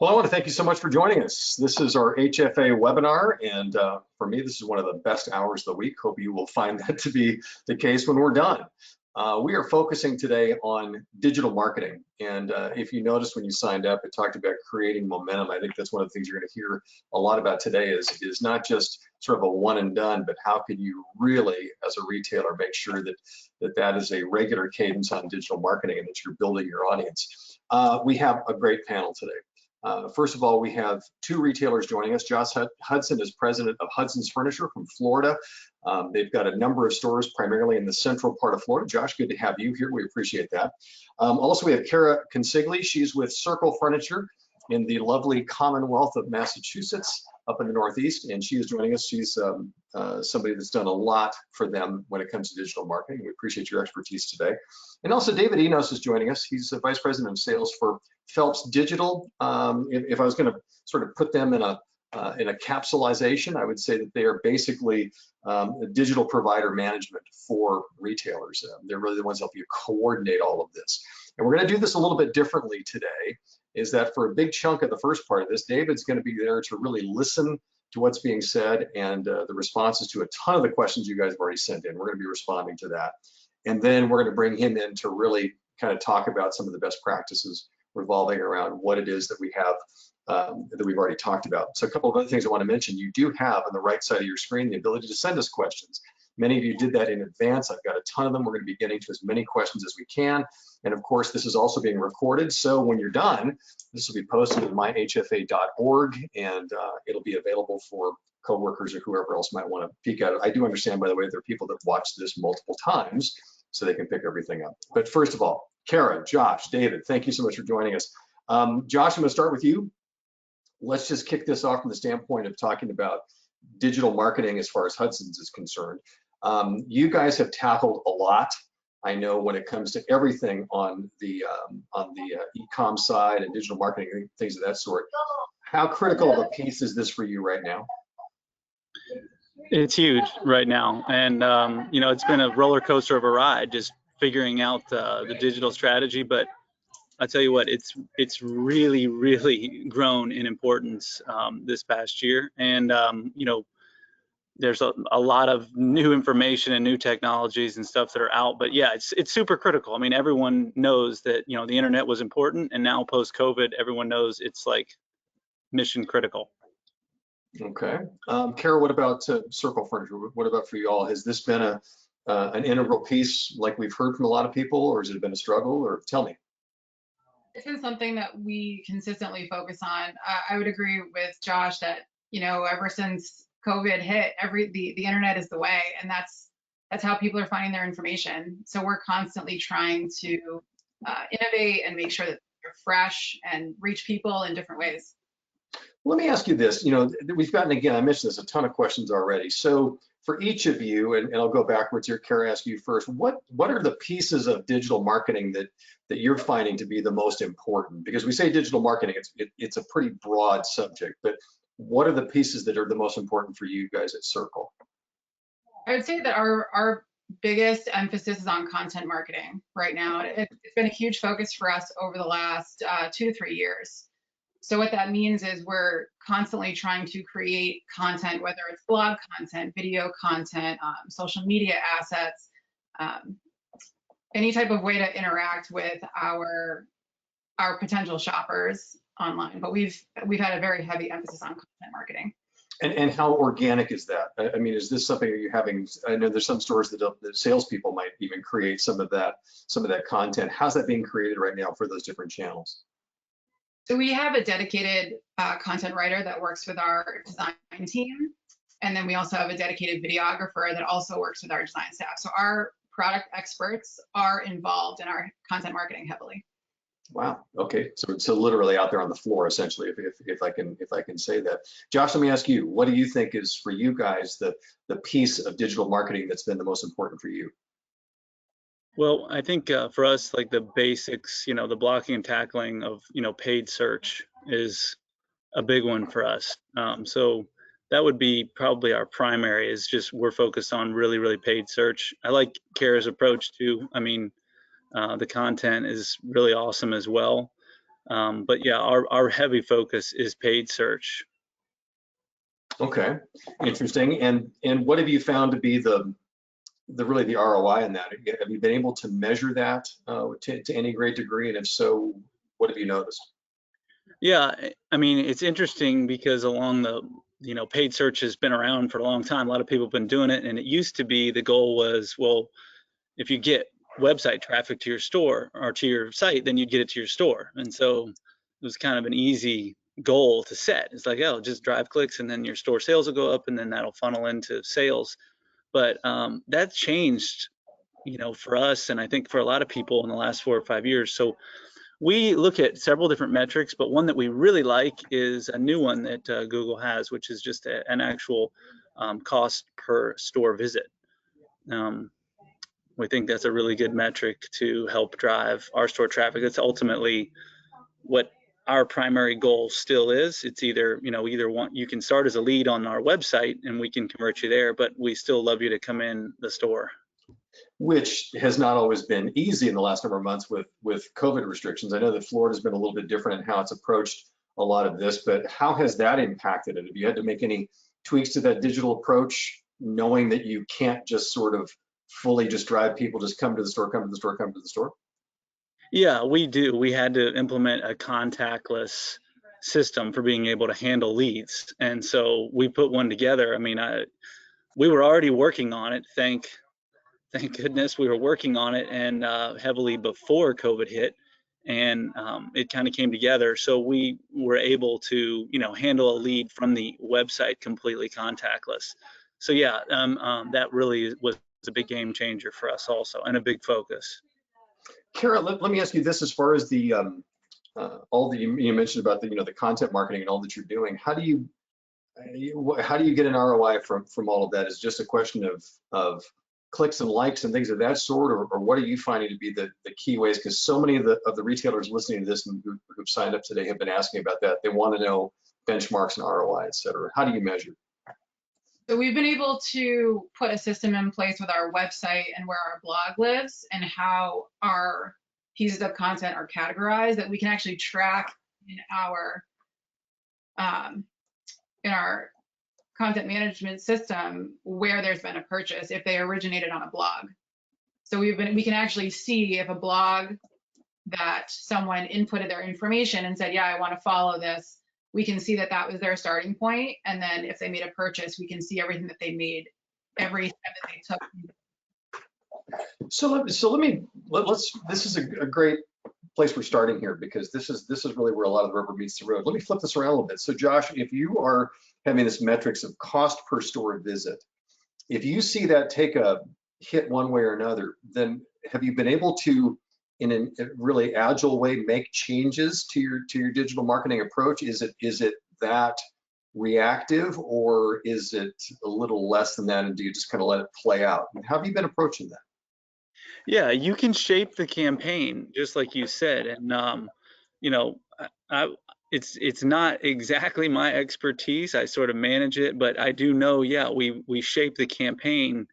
Well, I want to thank you so much for joining us. This is our HFA webinar, and for me, this is one of the best hours of the week. Hope you will find that to be the case when we're done. We are focusing today on digital marketing, and if you noticed when you signed up, it talked about creating momentum. I think that's one of the things you're going to hear a lot about today is not just sort of a one and done, but how can you really, as a retailer, make sure that is a regular cadence on digital marketing and that you're building your audience. We have a great panel today. First of all, we have two retailers joining us. Josh Hudson is president of Hudson's Furniture from Florida. They've got a number of stores primarily in the central part of Florida. Josh, good to have you here. We appreciate that. Also, we have Consigli. She's with Circle Furniture in the lovely Commonwealth of Massachusetts up in the Northeast, and she is joining us. She's somebody that's done a lot for them when it comes to digital marketing. We appreciate your expertise today. And also David Enos is joining us. He's the Vice President of Sales for Phelps Digital. If I was going to sort of put them in a capsulization, I would say that they are basically a digital provider management for retailers. They're really the ones that help you coordinate all of this. And we're going to do this a little bit differently today, is that for a big chunk of the first part of this, David's going to be there to really listen to what's being said and the responses to a ton of the questions you guys have already sent in. We're going to be responding to that. And then we're going to bring him in to really kind of talk about some of the best practices revolving around what it is that we have that we've already talked about. So a couple of other things I want to mention. You do have on the right side of your screen the ability to send us questions. Many of you did that in advance. I've got a ton of them. We're going to be getting to as many questions as we can. And of course, this is also being recorded. So when you're done, this will be posted at myhfa.org, and it'll be available for coworkers or whoever else might want to peek at it. I do understand, by the way, there are people that watch this multiple times so they can pick everything up. But first of all, Kara, Josh, David, thank you so much for joining us. Josh, I'm going to start with you. Let's just kick this off from the standpoint of talking about digital marketing as far as Hudson's is concerned. You guys have tackled a lot. I know when it comes to everything on the e-com side and digital marketing, things of that sort. How critical of a piece is this for you right now? It's huge right now, and you know, it's been a roller coaster of a ride just figuring out the digital strategy. But I tell you what, it's really grown in importance this past year, and you know, there's a lot of new information and new technologies and stuff that are out. But yeah, it's super critical. I mean, everyone knows that, you know, the internet was important, and now post-COVID, everyone knows it's like mission critical. Okay. Kara, what about Circle Furniture? What about for you all? Has this been an integral piece like we've heard from a lot of people, or has it been a struggle? Or tell me. It's been something that we consistently focus on. I would agree with Josh that, you know, ever since COVID hit, the internet is the way, and that's how people are finding their information. So we're constantly trying to innovate and make sure that they're fresh and reach people in different ways. Let me ask you this. You know, we've gotten, again, I mentioned this, a ton of questions already. So for each of you, and I'll go backwards here, Kara, ask you first, what are the pieces of digital marketing that you're finding to be the most important? Because we say digital marketing, it's a pretty broad subject, but what are the pieces that are the most important for you guys at Circle? I would say that our biggest emphasis is on content marketing right now. It's been a huge focus for us over the last 2 to 3 years. So what that means is we're constantly trying to create content, whether it's blog content, video content, social media assets, any type of way to interact with our potential shoppers online. But we've had a very heavy emphasis on content marketing. And how organic is that? I mean, is this something you're having? I know there's some stores that salespeople might even create some of that content. How's that being created right now for those different channels? So we have a dedicated content writer that works with our design team. And then we also have a dedicated videographer that also works with our design staff. So our product experts are involved in our content marketing heavily. Wow. Okay. So literally out there on the floor, essentially, if I can say that. Josh, let me ask you, what do you think is for you guys the piece of digital marketing that's been the most important for you? Well, I think for us, like the basics, you know, the blocking and tackling of, you know, paid search is a big one for us. So that would be probably our primary, is just we're focused on really paid search. I like Kara's approach too. I mean, the content is really awesome as well. But yeah, our heavy focus is paid search. Okay, interesting. And what have you found to be the really the ROI in that? Have you been able to measure that to any great degree? And if so, what have you noticed? Yeah, I mean, it's interesting because along the, paid search has been around for a long time. A lot of people have been doing it, and it used to be the goal was, well, if you get website traffic to your store or to your site, then you'd get it to your store. And so it was kind of an easy goal to set. It's like, oh, just drive clicks and then your store sales will go up and then that'll funnel into sales. But that's changed, for us, and I think for a lot of people in the last 4 or 5 years. So we look at several different metrics, but one that we really like is a new one that Google has, which is just an actual cost per store visit. We think that's a really good metric to help drive our store traffic. That's ultimately what our primary goal still is. It's either, you can start as a lead on our website and we can convert you there, but we still love you to come in the store. Which has not always been easy in the last number of months with COVID restrictions. I know that Florida's been a little bit different in how it's approached a lot of this, but how has that impacted it? Have you had to make any tweaks to that digital approach, knowing that you can't just sort of fully just drive people, just come to the store, come to the store, come to the store? Yeah, we do. We had to implement a contactless system for being able to handle leads. And so we put one together. I mean, we were already working on it. Thank goodness we were working on it and heavily before COVID hit. And it kind of came together. So we were able to, handle a lead from the website completely contactless. So yeah, that really was a big game changer for us also, and a big focus. Kara, let me ask you this: as far as the all that you mentioned about the the content marketing and all that you're doing, how do you get an ROI from all of that? Is it just a question of clicks and likes and things of that sort, or what are you finding to be the key ways? Because so many of the retailers listening to this and who've signed up today have been asking about that. They want to know benchmarks and ROI, et cetera. How do you measure? So we've been able to put a system in place with our website and where our blog lives and how our pieces of content are categorized, that we can actually track in our content management system where there's been a purchase if they originated on a blog. So we can actually see if a blog that someone inputted their information and said, yeah, I want to follow this, we can see that that was their starting point. And then if they made a purchase, we can see everything that they made, every step that they took. So let's this is a great place we're starting here, because this is really where a lot of the rubber meets the road. Let me flip this around a little bit. So Josh, if you are having this metrics of cost per store visit, if you see that take a hit one way or another, then have you been able to, in a really agile way, make changes to your digital marketing approach? Is it that reactive, or is it a little less than that, and do you just kind of let it play out? How have you been approaching that? Yeah, you can shape the campaign just like you said, and it's not exactly my expertise. I sort of manage it, but I do know, yeah, we shape the campaign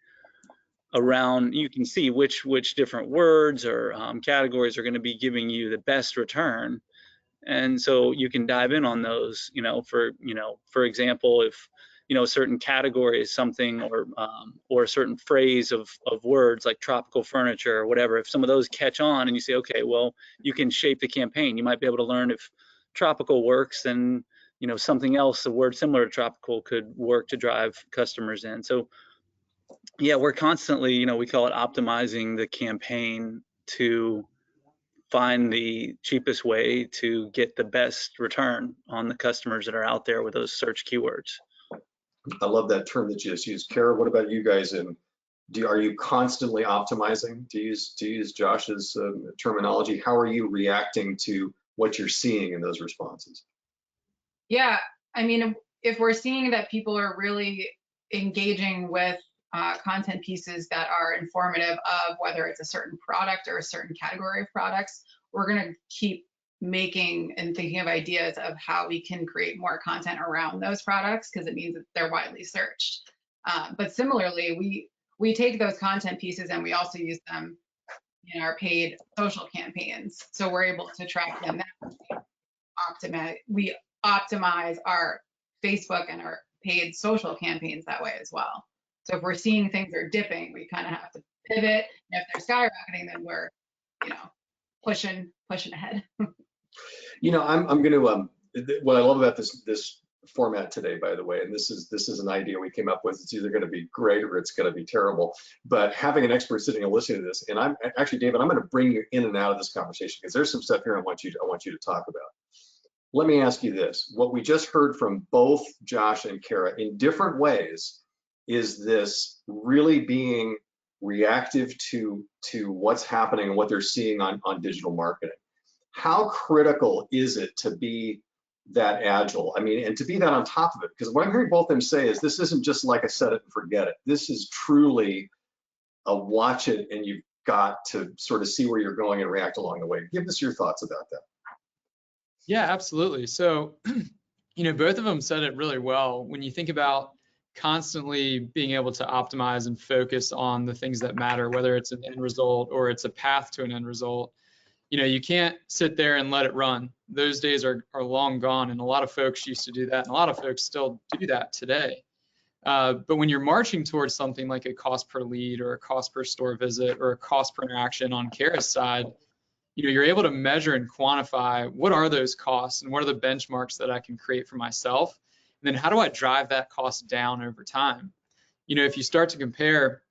around. You can see which different words or categories are going to be giving you the best return, and so you can dive in on those. For example, if a certain category is something, or a certain phrase of words like tropical furniture or whatever, if some of those catch on and you say, okay, well, you can shape the campaign. You might be able to learn if tropical works, then something else, a word similar to tropical, could work to drive customers in. So yeah, we're constantly, we call it optimizing the campaign to find the cheapest way to get the best return on the customers that are out there with those search keywords. I love that term that you just used. Kara, what about you guys? And are you constantly optimizing, to use Josh's terminology? How are you reacting to what you're seeing in those responses? Yeah, I mean, if we're seeing that people are really engaging with content pieces that are informative of whether it's a certain product or a certain category of products, we're going to keep making and thinking of ideas of how we can create more content around those products, because it means that they're widely searched. But similarly, we take those content pieces and we also use them in our paid social campaigns. So we're able to track them that way. optimize our Facebook and our paid social campaigns that way as well. So if we're seeing things are dipping, we kind of have to pivot. And if they're skyrocketing, then we're, pushing ahead. I'm going to, what I love about this format today, by the way, and this is an idea we came up with. It's either going to be great or it's going to be terrible. But having an expert sitting and listening to this, and I'm actually, David, I'm going to bring you in and out of this conversation because there's some stuff here I want you to talk about. Let me ask you this: what we just heard from both Josh and Kara in different ways is this really being reactive to what's happening and what they're seeing on digital marketing. How critical is it to be that agile? I mean, and to be that on top of it, because what I'm hearing both of them say is this isn't just like a set it and forget it. This is truly a watch it, and you've got to sort of see where you're going and react along the way. Give us your thoughts about that. Yeah, absolutely. So, both of them said it really well. When you think about constantly being able to optimize and focus on the things that matter, whether it's an end result or it's a path to an end result, you can't sit there and let it run. Those days are long gone, and a lot of folks used to do that, and a lot of folks still do that today. But when you're marching towards something like a cost per lead or a cost per store visit or a cost per interaction on Kara's side, you're able to measure and quantify what are those costs and what are the benchmarks that I can create for myself. And then how do I drive that cost down over time? If you start to compare,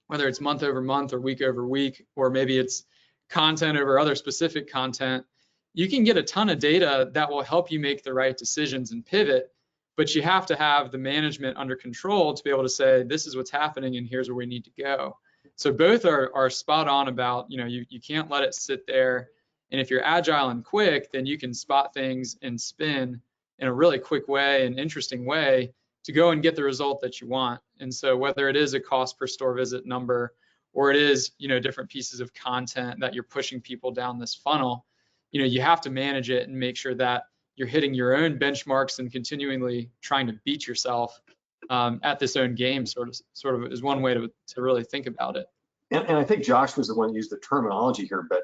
whether it's month over month or week over week, or maybe it's content over other specific content, you can get a ton of data that will help you make the right decisions and pivot, but you have to have the management under control to be able to say, this is what's happening and here's where we need to go. So both are spot on about, you can't let it sit there. And if you're agile and quick, then you can spot things and spin in a really quick way, an interesting way to go and get the result that you want. And so whether it is a cost per store visit number, or it is, different pieces of content that you're pushing people down this funnel, you have to manage it and make sure that you're hitting your own benchmarks and continually trying to beat yourself at this own game, sort of is one way to really think about it. And I think Josh was the one who used the terminology here, but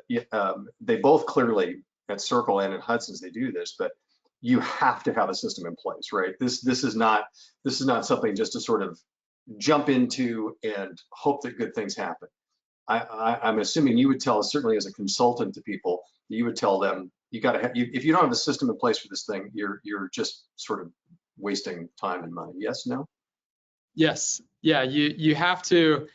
they both clearly at Circle and at Hudson's they do this, but you have to have a system in place, right? This is not something just to sort of jump into and hope that good things happen. I'm assuming you would tell us, certainly as a consultant to people, you would tell them you got to have, if you don't have a system in place for this thing, you're just sort of wasting time and money. Yes, no? Yes, yeah. You have to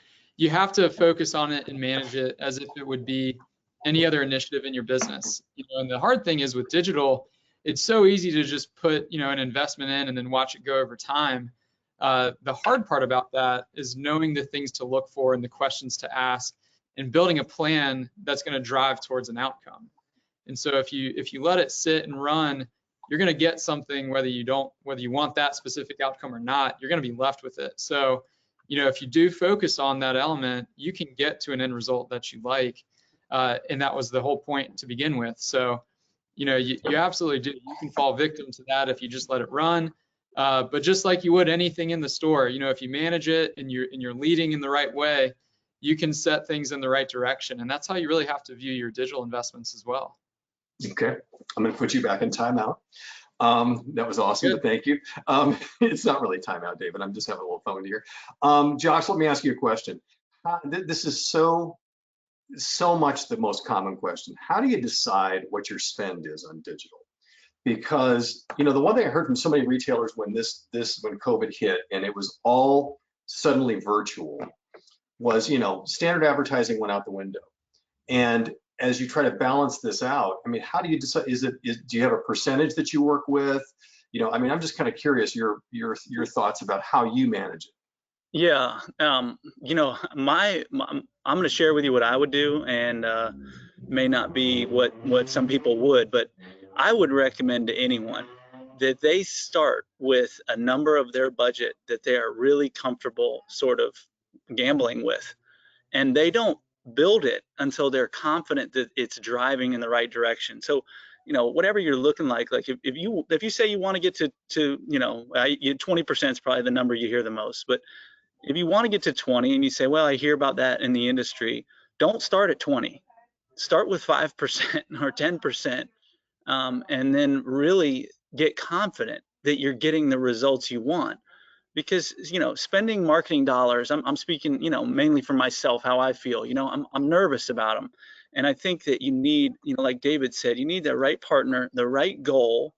focus on it and manage it as if it would be any other initiative in your business. And the hard thing is with digital, it's so easy to just put an investment in and then watch it go over time. The hard part about that is knowing the things to look for and the questions to ask and building a plan that's going to drive towards an outcome. And so if you let it sit and run, you're going to get something whether you want that specific outcome or not, you're going to be left with it. So, if you do focus on that element, you can get to an end result that you like. And that was the whole point to begin with. So, you absolutely do. You can fall victim to that if you just let it run. But just like you would anything in the store, if you manage it and you're leading in the right way, you can set things in the right direction. And that's how you really have to view your digital investments as well. Okay, I'm going to put you back in timeout. That was awesome, but thank you. It's not really timeout, David. I'm just having a little fun here. Josh, let me ask you a question. This is so much the most common question. How do you decide what your spend is on digital? Because the one thing I heard from so many retailers when COVID hit and it was all suddenly virtual was standard advertising went out the window. And as you try to balance this out, I mean, how do you decide? Do you have a percentage that you work with? I'm just kind of curious your thoughts about how you manage it. Yeah, I'm going to share with you what I would do, and may not be what some people would, but I would recommend to anyone that they start with a number of their budget that they are really comfortable sort of gambling with, and they don't build it until they're confident that it's driving in the right direction. So, whatever you're looking like if you say you want to get to 20% is probably the number you hear the most, but if you want to get to 20 and you say, well, I hear about that in the industry, don't start at 20. Start with 5% or 10%. and then really get confident that you're getting the results you want. Because, you know, spending marketing dollars, I'm speaking, you know, mainly for myself, how I feel, you know, I'm nervous about them. And I think that you need, you know, like David said, you need the right partner, the right goal,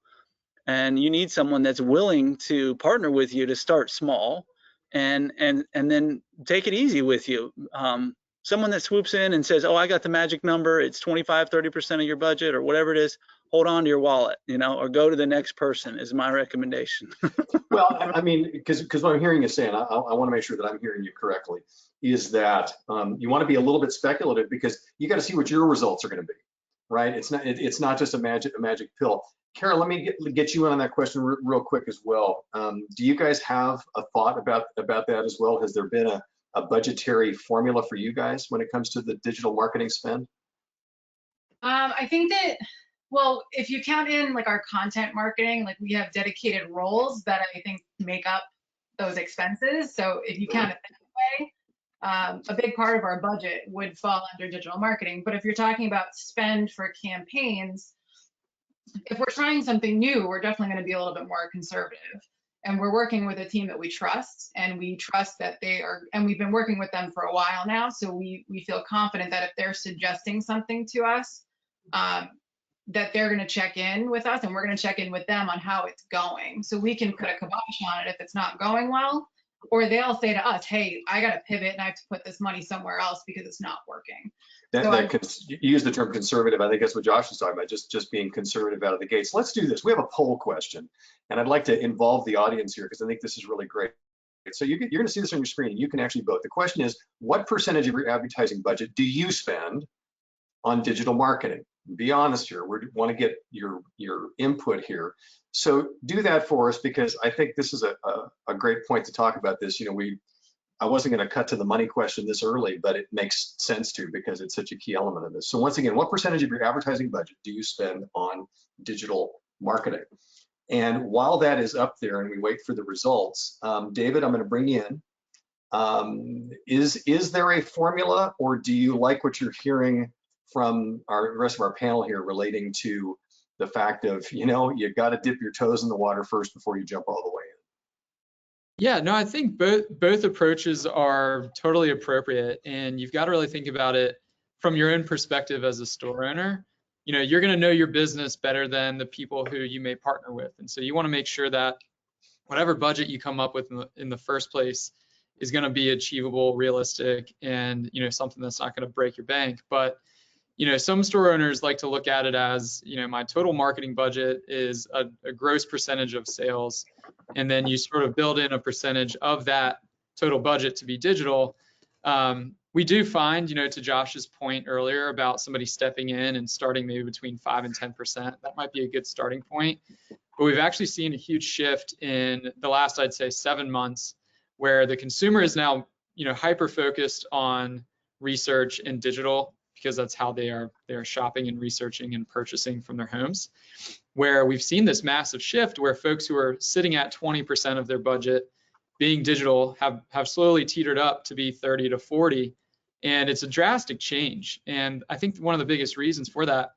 and you need someone that's willing to partner with you to start small and then take it easy with you. Someone that swoops in and says, oh, I got the magic number, it's 25-30% of your budget or whatever it is, hold on to your wallet, you know, or go to the next person is my recommendation. Well, I mean, because what I'm hearing you saying, I want to make sure that I'm hearing you correctly, is that you want to be a little bit speculative because you got to see what your results are going to be, right? It's not just a magic pill. Kara, let me get you in on that question real quick as well. Do you guys have a thought about that as well? Has there been a budgetary formula for you guys when it comes to the digital marketing spend? I think that, well, if you count in like our content marketing, like we have dedicated roles that I think make up those expenses. So if you count it that way, a big part of our budget would fall under digital marketing. But if you're talking about spend for campaigns, if we're trying something new, we're definitely going to be a little bit more conservative. And we're working with a team that we trust, and we trust that they are, and we've been working with them for a while now. So we feel confident that if they're suggesting something to us, that they're going to check in with us and we're going to check in with them on how it's going. So we can put a kibosh on it if it's not going well, or they'll say to us, hey, I got to pivot and I have to put this money somewhere else because it's not working. You use the term conservative. I think that's what Josh is talking about, just being conservative out of the gates. Let's do this. We have a poll question, and I'd like to involve the audience here because I think this is really great. So you're going to see this on your screen, and you can actually vote. The question is, what percentage of your advertising budget do you spend on digital marketing? Be honest here. We want to get your input here. So do that for us, because I think this is a great point to talk about this. You know, I wasn't going to cut to the money question this early, but it makes sense to, because it's such a key element of this. So once again, what percentage of your advertising budget do you spend on digital marketing? And while that is up there and we wait for the results, David, I'm going to bring you in. Is there a formula, or do you like what you're hearing from the rest of our panel here relating to the fact of, you know, you got to dip your toes in the water first before you jump all the way in? Yeah, no, I think both approaches are totally appropriate, and you've got to really think about it from your own perspective as a store owner. You know, you're going to know your business better than the people who you may partner with, and so you want to make sure that whatever budget you come up with in the first place is going to be achievable, realistic, and, you know, something that's not going to break your bank. But, you know, some store owners like to look at it as, you know, my total marketing budget is a gross percentage of sales, and then you sort of build in a percentage of that total budget to be digital. We do find, you know, to Josh's point earlier about somebody stepping in and starting maybe between 5 and 10%, that might be a good starting point. But we've actually seen a huge shift in the last, I'd say, 7 months, where the consumer is now, you know, hyper focused on research and digital, because that's how they are shopping and researching and purchasing from their homes. Where we've seen this massive shift where folks who are sitting at 20% of their budget being digital have slowly teetered up to be 30 to 40, and it's a drastic change. And I think one of the biggest reasons for that,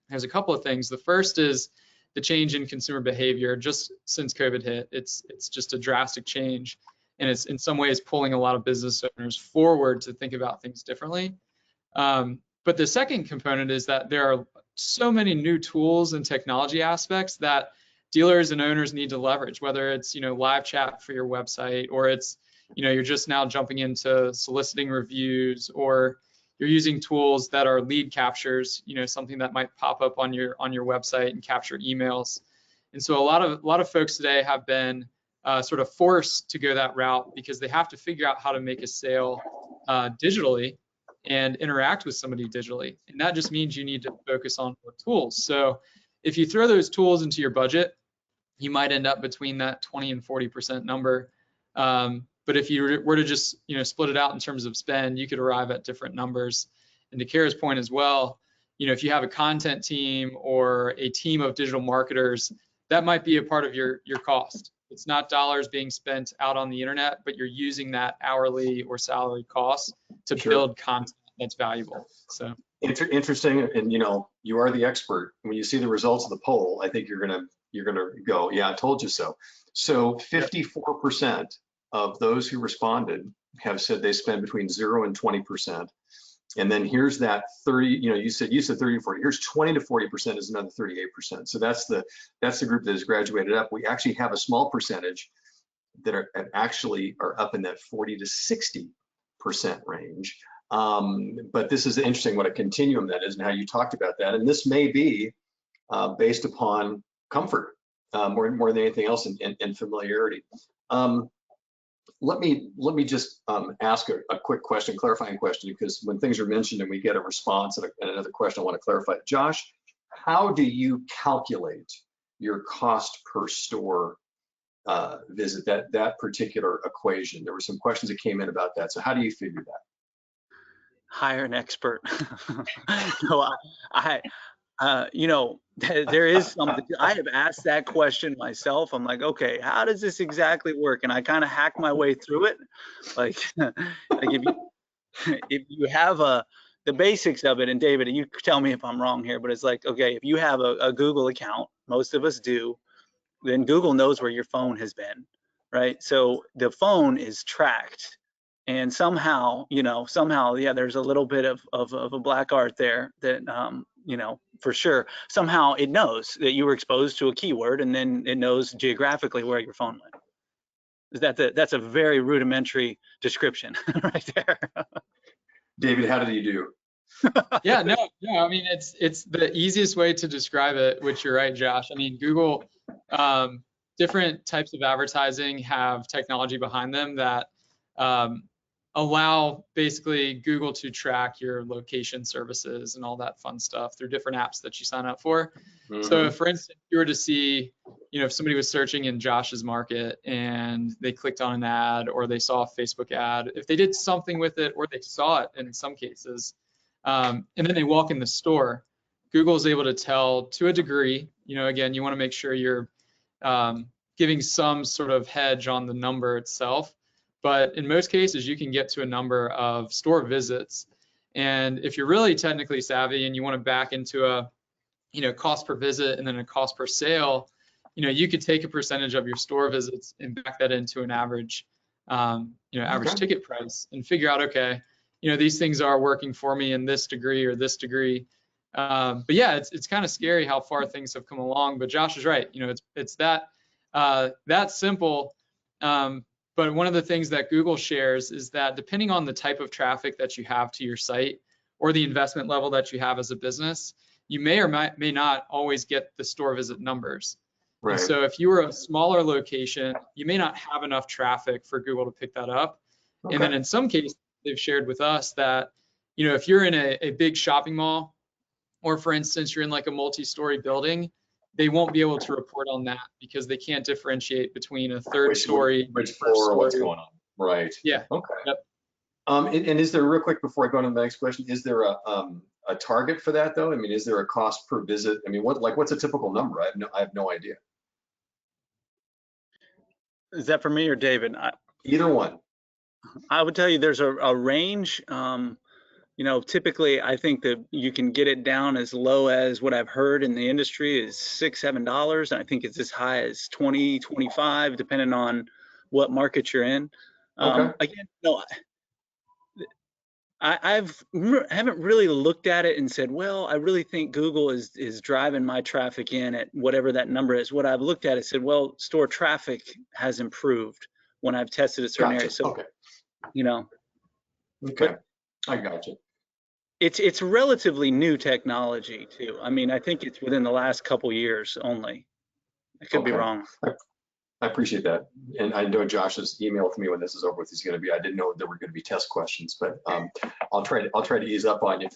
there's a couple of things. The first is the change in consumer behavior just since COVID hit. It's just a drastic change, and it's in some ways pulling a lot of business owners forward to think about things differently. But the second component is that there are so many new tools and technology aspects that dealers and owners need to leverage, whether it's, you know, live chat for your website, or it's, you know, you're just now jumping into soliciting reviews, or you're using tools that are lead captures, you know, something that might pop up on your website and capture emails. And so a lot of folks today have been sort of forced to go that route because they have to figure out how to make a sale digitally and interact with somebody digitally. And that just means you need to focus on more tools. So if you throw those tools into your budget, you might end up between that 20 and 40% number. But if you were to just, you know, split it out in terms of spend, you could arrive at different numbers. And to Kara's point as well, you know, if you have a content team or a team of digital marketers, that might be a part of your cost. It's not dollars being spent out on the internet, but you're using that hourly or salary cost to build content that's valuable. So Interesting, and you are the expert. When you see the results of the poll, I think you're gonna go, yeah, I told you so. So 54% of those who responded have said they spend between 0 and 20%. And then here's that 30, you said 30 to 40. Here's 20 to 40% is another 38%. So that's the group that has graduated up. We actually have a small percentage that are up in that 40 to 60% range. But this is interesting what a continuum that is and how you talked about that. And this may be based upon comfort more than anything else and familiarity. Let me just ask a quick question, clarifying question, because when things are mentioned and we get a response and another question, I want to clarify. Josh, how do you calculate your cost per store visit, that particular equation? There were some questions that came in about that. So how do you figure that? Hire an expert. No, there is something. I have asked that question myself. I'm like, okay, how does this exactly work? And I kind of hack my way through it. Like, if you have the basics of it, and David, you tell me if I'm wrong here, but it's like, okay, if you have a Google account, most of us do, then Google knows where your phone has been, right? So the phone is tracked. And somehow, yeah, there's a little bit of a black art there that, for sure, somehow it knows that you were exposed to a keyword, and then it knows geographically where your phone went. That's a very rudimentary description right there. David, how did you do? Yeah, no, I mean, it's the easiest way to describe it, which you're right, Josh. I mean, Google, different types of advertising have technology behind them that allow basically Google to track your location services and all that fun stuff through different apps that you sign up for. Mm-hmm. So if, for instance, you were to see, if somebody was searching in Josh's market and they clicked on an ad or they saw a Facebook ad, if they did something with it or they saw it in some cases, and then they walk in the store, Google is able to tell to a degree, again, you want to make sure you're giving some sort of hedge on the number itself. But in most cases, you can get to a number of store visits. And if you're really technically savvy and you want to back into a, cost per visit and then a cost per sale, you could take a percentage of your store visits and back that into an average, average ticket price and figure out, okay, these things are working for me in this degree or this degree. But yeah, it's kind of scary how far things have come along. But Josh is right. It's that simple. But one of the things that Google shares is that depending on the type of traffic that you have to your site or the investment level that you have as a business, you may or may not always get the store visit numbers. Right. And so if you were a smaller location, you may not have enough traffic for Google to pick that up. Okay. And then in some cases, they've shared with us that, if you're in a big shopping mall, or for instance, you're in like a multi-story building, they won't be able to report on that because they can't differentiate between a third story, which floor, what's going on. Right. Yeah. Okay. Yep. And is there, real quick before I go on to the next question, is there a target for that though? I mean, is there a cost per visit? I mean, what's a typical number? I have no idea. Is that for me or David? Either one. I would tell you there's a range. Typically I think that you can get it down as low as what I've heard in the industry is $6-7. And I think it's as high as $20, $25, depending on what market you're in. Okay. Again, no, I haven't really looked at it and said, well, I really think Google is driving my traffic in at whatever that number is. What I've looked at is said, well, store traffic has improved when I've tested a certain area. So, okay. Okay. I got you. It's relatively new technology too. I mean, I think it's within the last couple years only. I could be wrong. I appreciate that. And I know Josh's email to me when this is over with is going to be, I didn't know there were going to be test questions, but I'll try to ease up on you.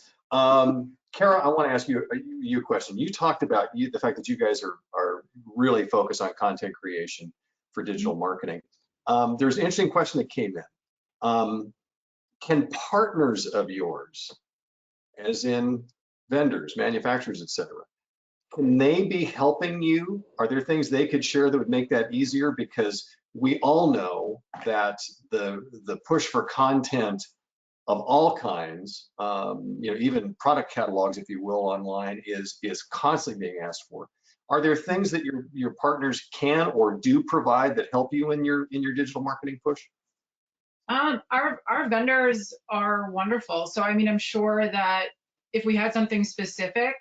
Kara, I want to ask you a question. You talked about the fact that you guys are really focused on content creation for digital marketing. There's an interesting question that came in. Can partners of yours, as in vendors, manufacturers, etc., can they be helping you? Are there things they could share that would make that easier? Because we all know that the push for content of all kinds, even product catalogs, if you will, online is constantly being asked for. Are there things that your partners can or do provide that help you in your digital marketing push? Our vendors are wonderful. So I mean, I'm sure that if we had something specific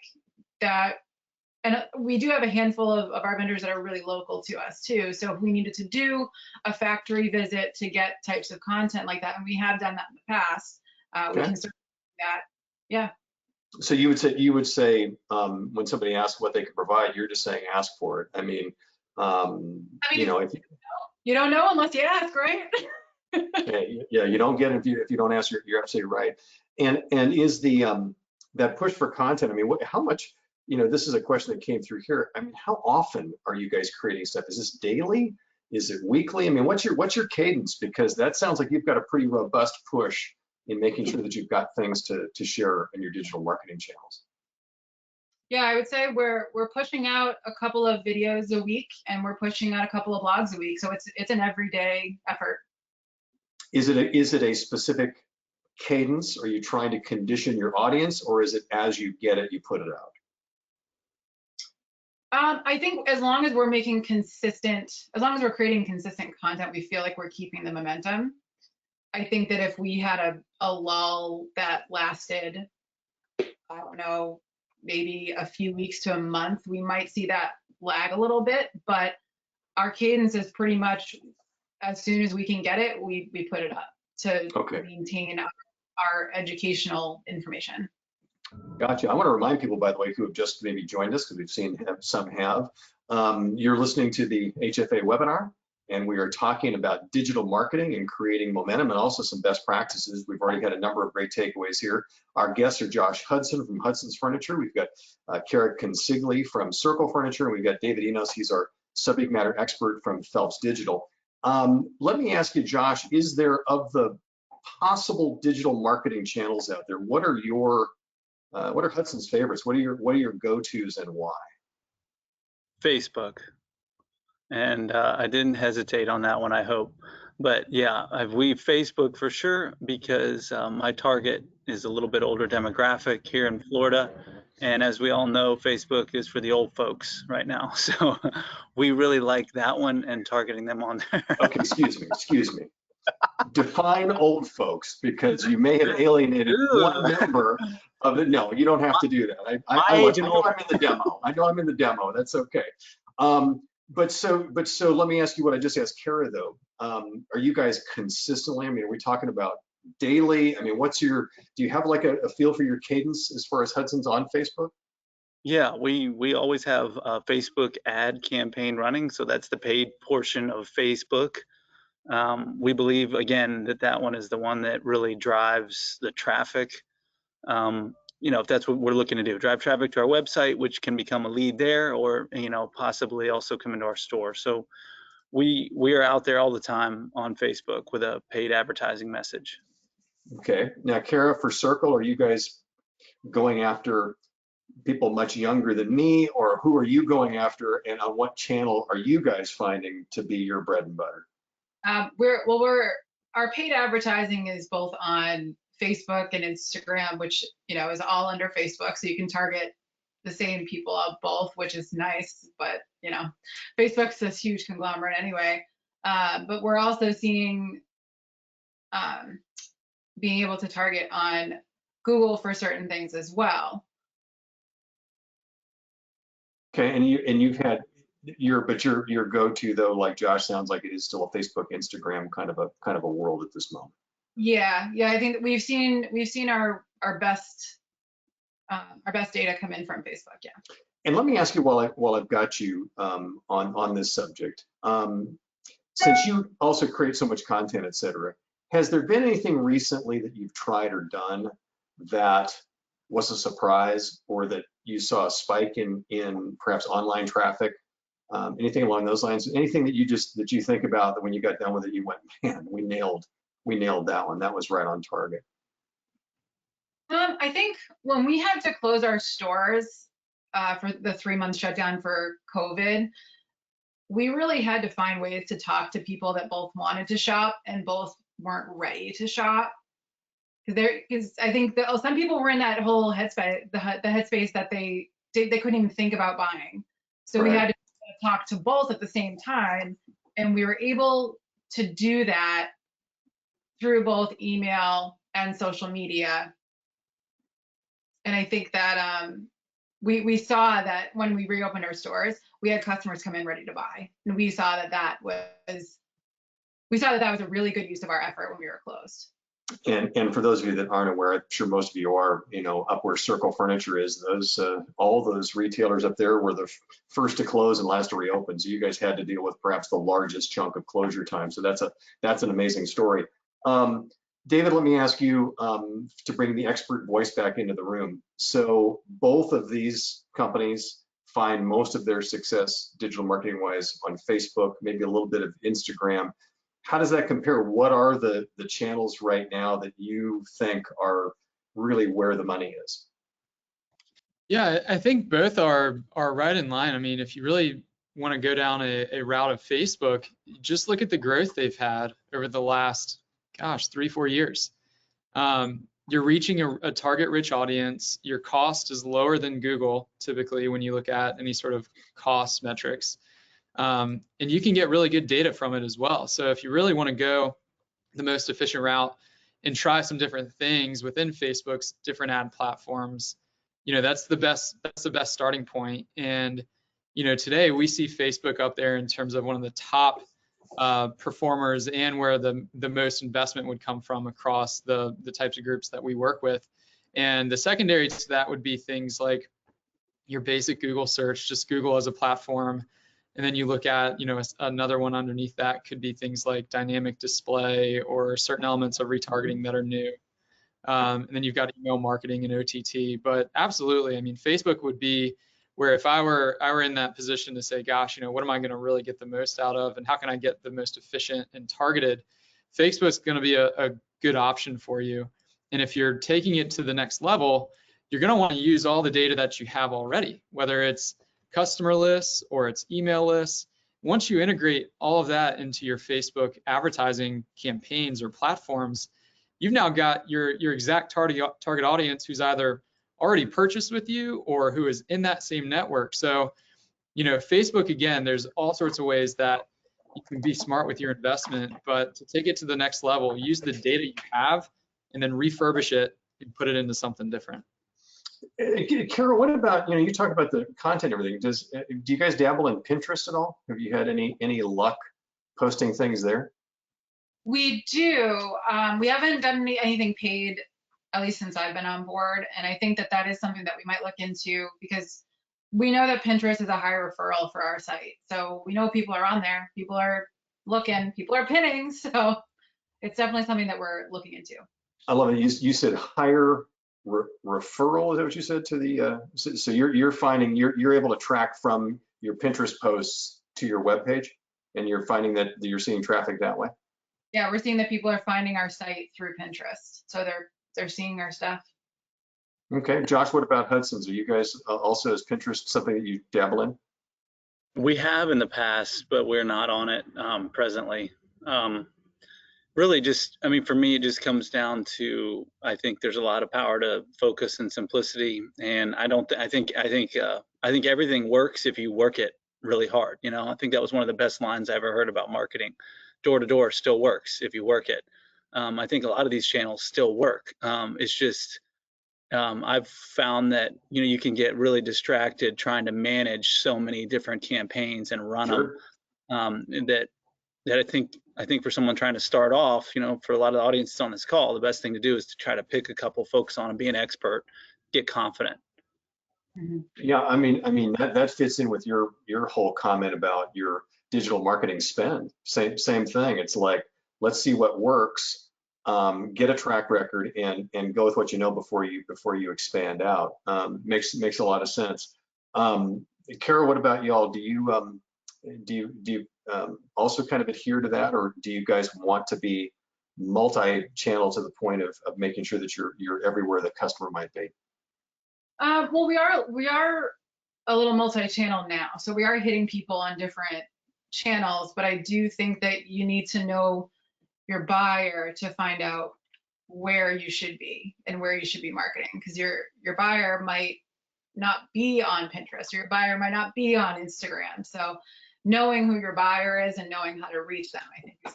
that, and we do have a handful of our vendors that are really local to us too. So if we needed to do a factory visit to get types of content like that, and we have done that in the past, we can certainly do that. Yeah. So you would say when somebody asks what they can provide, you're just saying ask for it. I mean, if you don't know unless you ask, right? yeah, you don't get it if you don't ask. You're absolutely right. And is the that push for content? I mean, how much? This is a question that came through here. I mean, how often are you guys creating stuff? Is this daily? Is it weekly? I mean, what's your cadence? Because that sounds like you've got a pretty robust push in making sure that you've got things to share in your digital marketing channels. Yeah, I would say we're pushing out a couple of videos a week, and we're pushing out a couple of blogs a week. So it's an everyday effort. Is it a specific cadence? Are you trying to condition your audience, or is it as you get it, you put it out? I think as long as we're making as long as we're creating consistent content, we feel like we're keeping the momentum. I think that if we had a lull that lasted, I don't know, maybe a few weeks to a month, we might see that lag a little bit, but our cadence is pretty much as soon as we can get it, we put it up to maintain our educational information. Gotcha. I want to remind people, by the way, who have just maybe joined us, because we've seen some have. You're listening to the HFA webinar, and we are talking about digital marketing and creating momentum, and also some best practices. We've already had a number of great takeaways here. Our guests are Josh Hudson from Hudson's Furniture. We've got Kara Consigli from Circle Furniture, and we've got David Enos. He's our subject matter expert from Phelps Digital. Let me ask you, Josh, is there, of the possible digital marketing channels out there, what are Hudson's favorites? What are your go-tos, and why? Facebook. And I didn't hesitate on that one, I hope. But yeah, Facebook for sure, because my target is a little bit older demographic here in Florida. And as we all know, Facebook is for the old folks right now. So we really like that one and targeting them on there. Okay, excuse me. Define old folks, because you may have alienated one member of it. No, you don't have to do that. I know I'm in the demo. I know I'm in the demo. That's okay. But so let me ask you what I just asked Kara though. Are you guys consistently? I mean, are we talking about daily? I mean, do you have like a feel for your cadence as far as Hudson's on Facebook? Yeah, we always have a Facebook ad campaign running, so that's the paid portion of Facebook. We believe again that one is the one that really drives the traffic. If that's what we're looking to do, drive traffic to our website, which can become a lead there, or possibly also come into our store. So we are out there all the time on Facebook with a paid advertising message. Okay. Now, Kara, for Circle, are you guys going after people much younger than me, or who are you going after, and on what channel are you guys finding to be your bread and butter? Our paid advertising is both on Facebook and Instagram, which is all under Facebook, so you can target the same people of both, which is nice. But Facebook's this huge conglomerate anyway. But we're also seeing being able to target on Google for certain things as well. Okay, and you've had your go-to though, like Josh, sounds like it is still a Facebook, Instagram kind of a world at this moment. Yeah, I think that we've seen our best data come in from Facebook. Yeah. And let me ask you, while I've got you on this subject, since you also create so much content, et cetera, has there been anything recently that you've tried or done that was a surprise, or that you saw a spike in perhaps online traffic? Anything along those lines? Anything that you think about that when you got done with it, you went, man, we nailed that one. That was right on target. I think when we had to close our stores for the 3-month shutdown for COVID, we really had to find ways to talk to people that both wanted to shop and both weren't ready to shop. Because I think that some people were in that whole headspace, the headspace that they couldn't even think about buying. So we had to talk to both at the same time, and we were able to do that through both email and social media. And I think that we saw that when we reopened our stores, we had customers come in ready to buy, and we saw that was a really good use of our effort when we were closed. And for those of you that aren't aware, I'm sure most of you are, up where Circle Furniture is, those all those retailers up there were the first to close and last to reopen. So you guys had to deal with perhaps the largest chunk of closure time. So that's an amazing story. David, let me ask you to bring the expert voice back into the room. So both of these companies find most of their success digital marketing wise on Facebook, maybe a little bit of Instagram. How does that compare? What are the channels right now that you think are really where the money is? Yeah, I think both are right in line. I mean, if you really want to go down a route of Facebook, just look at the growth they've had over the last, 3-4 years. You're reaching a target-rich audience. Your cost is lower than Google, typically, when you look at any sort of cost metrics. And you can get really good data from it as well. So if you really want to go the most efficient route and try some different things within Facebook's different ad platforms, that's the best starting point. And today we see Facebook up there in terms of one of the top performers and where the most investment would come from across the types of groups that we work with. And the secondary to that would be things like your basic Google search, just Google as a platform. And then you look at, another one underneath that could be things like dynamic display or certain elements of retargeting that are new. And then you've got email marketing and OTT. But absolutely, I mean, Facebook would be where if I were in that position to say, gosh, what am I going to really get the most out of, and how can I get the most efficient and targeted? Facebook's going to be a good option for you. And if you're taking it to the next level, you're going to want to use all the data that you have already, whether it's customer lists or it's email lists. Once you integrate all of that into your Facebook advertising campaigns or platforms, you've now got your exact target audience who's either already purchased with you or who is in that same network. So, Facebook, again, there's all sorts of ways that you can be smart with your investment, but to take it to the next level, use the data you have and then refurbish it and put it into something different. Kara, what about, you talk about the content and everything. Do you guys dabble in Pinterest at all? Have you had any luck posting things there? We do. We haven't done anything paid, at least since I've been on board. And I think that is something that we might look into, because we know that Pinterest is a high referral for our site. So we know people are on there, people are looking, people are pinning. So it's definitely something that we're looking into. I love it. You said higher referral, is that what you said to the, so you're finding, you're able to track from your Pinterest posts to your webpage, and you're finding that you're seeing traffic that way? Yeah, we're seeing that people are finding our site through Pinterest. So they're seeing our stuff. Okay, Josh, what about Hudson's? Are you guys also, is Pinterest something that you dabble in? We have in the past, but we're not on it presently. Really just, I mean, for me, it just comes down to, I think there's a lot of power to focus and simplicity. And I think everything works if you work it really hard. I think that was one of the best lines I ever heard about marketing. Door to door still works if you work it. I think a lot of these channels still work. It's just, I've found that, you can get really distracted trying to manage so many different campaigns and run them. That I think for someone trying to start off, for a lot of the audiences on this call, the best thing to do is to try to pick a couple, focus on and be an expert, get confident. Mm-hmm. Yeah, I mean that fits in with your whole comment about your digital marketing spend. Same thing. It's like, let's see what works, get a track record, and go with what you know before you expand out. Makes a lot of sense. Kara, what about y'all? Do you also kind of adhere to that, or do you guys want to be multi-channel to the point of making sure that you're everywhere the customer might be? Well, we are a little multi-channel now, so we are hitting people on different channels, but I do think that you need to know your buyer to find out where you should be and where you should be marketing, because your buyer might not be on Pinterest, your buyer might not be on Instagram. So knowing who your buyer is and knowing how to reach them, I think is.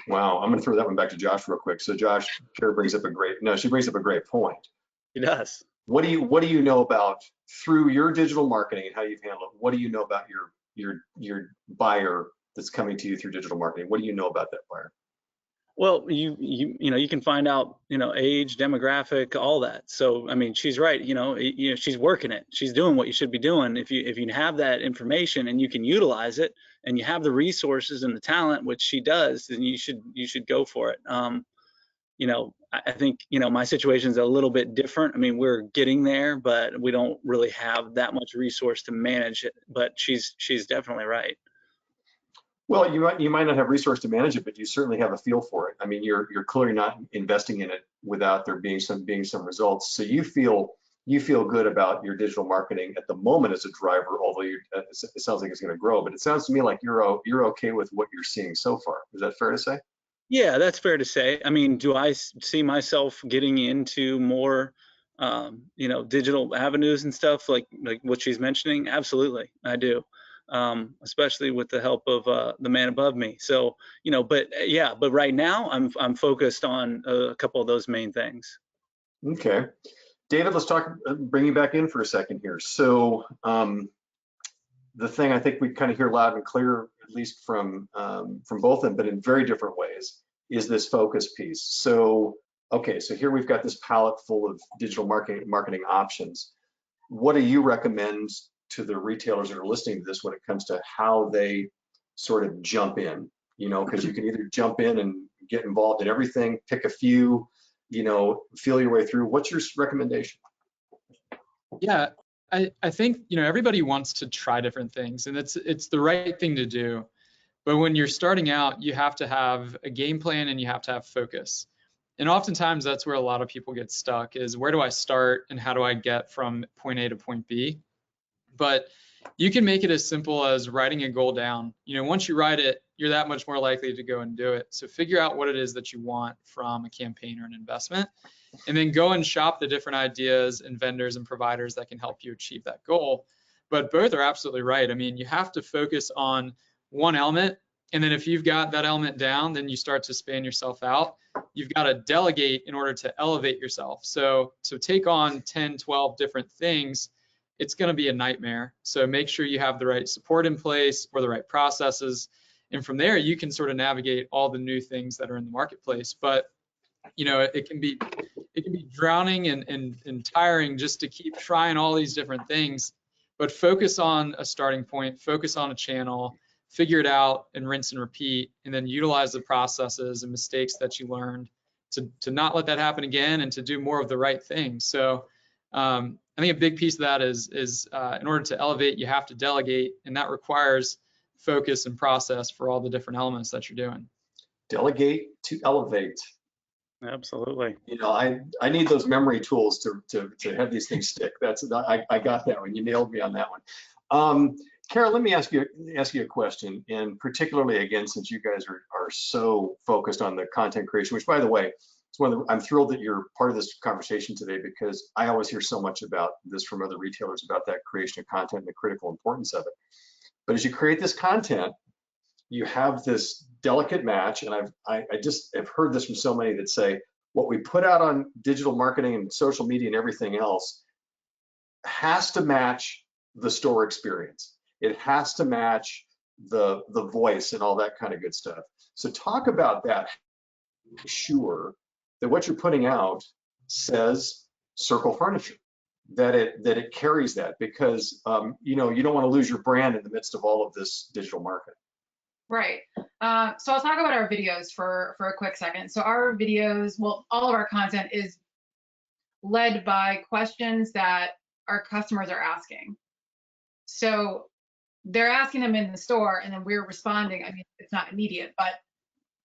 Wow, I'm going to throw that one back to Josh real quick. So Josh, Kara brings up a great point. He does. What do you know about, through your digital marketing and how you've handled it, what do you know about your buyer that's coming to you through digital marketing? What do you know about that buyer? Well, you can find out, age, demographic, all that. So, I mean, she's right. She's working it. She's doing what you should be doing. If you have that information and you can utilize it, and you have the resources and the talent, which she does, then you should go for it. I think, my situation is a little bit different. I mean, we're getting there, but we don't really have that much resource to manage it. But she's definitely right. Well, you might not have resource to manage it, but you certainly have a feel for it. I mean, you're clearly not investing in it without there being some results. So you feel good about your digital marketing at the moment as a driver, although it sounds like it's going to grow. But it sounds to me like you're okay with what you're seeing so far. Is that fair to say? Yeah, that's fair to say. I mean, do I see myself getting into more, digital avenues and stuff like what she's mentioning? Absolutely, I do. Especially with the help of the man above me. So, but right now I'm focused on a couple of those main things. Okay, David, let's bring you back in for a second here. So the thing I think we kind of hear loud and clear, at least from both of them, but in very different ways, is this focus piece. So, okay, so here we've got this palette full of digital marketing options. What do you recommend to the retailers that are listening to this when it comes to how they sort of jump in? Because you can either jump in and get involved in everything, pick a few, feel your way through. What's your recommendation? Yeah, I think, everybody wants to try different things, and it's the right thing to do. But when you're starting out, you have to have a game plan and you have to have focus. And oftentimes that's where a lot of people get stuck, is where do I start and how do I get from point A to point B? But you can make it as simple as writing a goal down. Once you write it, you're that much more likely to go and do it. So figure out what it is that you want from a campaign or an investment, and then go and shop the different ideas and vendors and providers that can help you achieve that goal. But both are absolutely right. I mean, you have to focus on one element, and then if you've got that element down, then you start to span yourself out. You've got to delegate in order to elevate yourself. So take on 10, 12 different things, it's going to be a nightmare. So make sure you have the right support in place or the right processes. And from there, you can sort of navigate all the new things that are in the marketplace. But, it can be drowning and tiring just to keep trying all these different things. But focus on a starting point, focus on a channel, figure it out and rinse and repeat, and then utilize the processes and mistakes that you learned to not let that happen again and to do more of the right things. So I think a big piece of that is in order to elevate, you have to delegate, and that requires focus and process for all the different elements that you're doing. Delegate to elevate. Absolutely. I need those memory tools to have these things stick. I got that one. You nailed me on that one. Kara, let me ask you a question, and particularly again, since you guys are so focused on the content creation, which, by the way, I'm thrilled that you're part of this conversation today, because I always hear so much about this from other retailers about that creation of content and the critical importance of it. But as you create this content, you have this delicate match, and I've heard this from so many that say what we put out on digital marketing and social media and everything else has to match the store experience. It has to match the voice and all that kind of good stuff. So talk about that. Sure that what you're putting out says Circle Furniture, that it carries that, because you don't want to lose your brand in the midst of all of this digital marketing. Right. So I'll talk about our videos for a quick second. So our videos, well, all of our content is led by questions that our customers are asking. So they're asking them in the store, and then we're responding. I mean, it's not immediate, but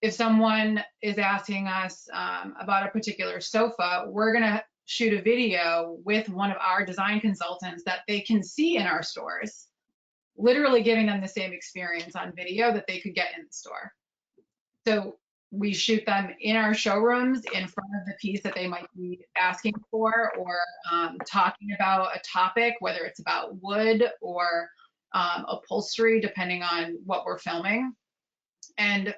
if someone is asking us about a particular sofa, we're going to shoot a video with one of our design consultants that they can see in our stores, literally giving them the same experience on video that they could get in the store. So we shoot them in our showrooms in front of the piece that they might be asking for, or talking about a topic, whether it's about wood or upholstery, depending on what we're filming. And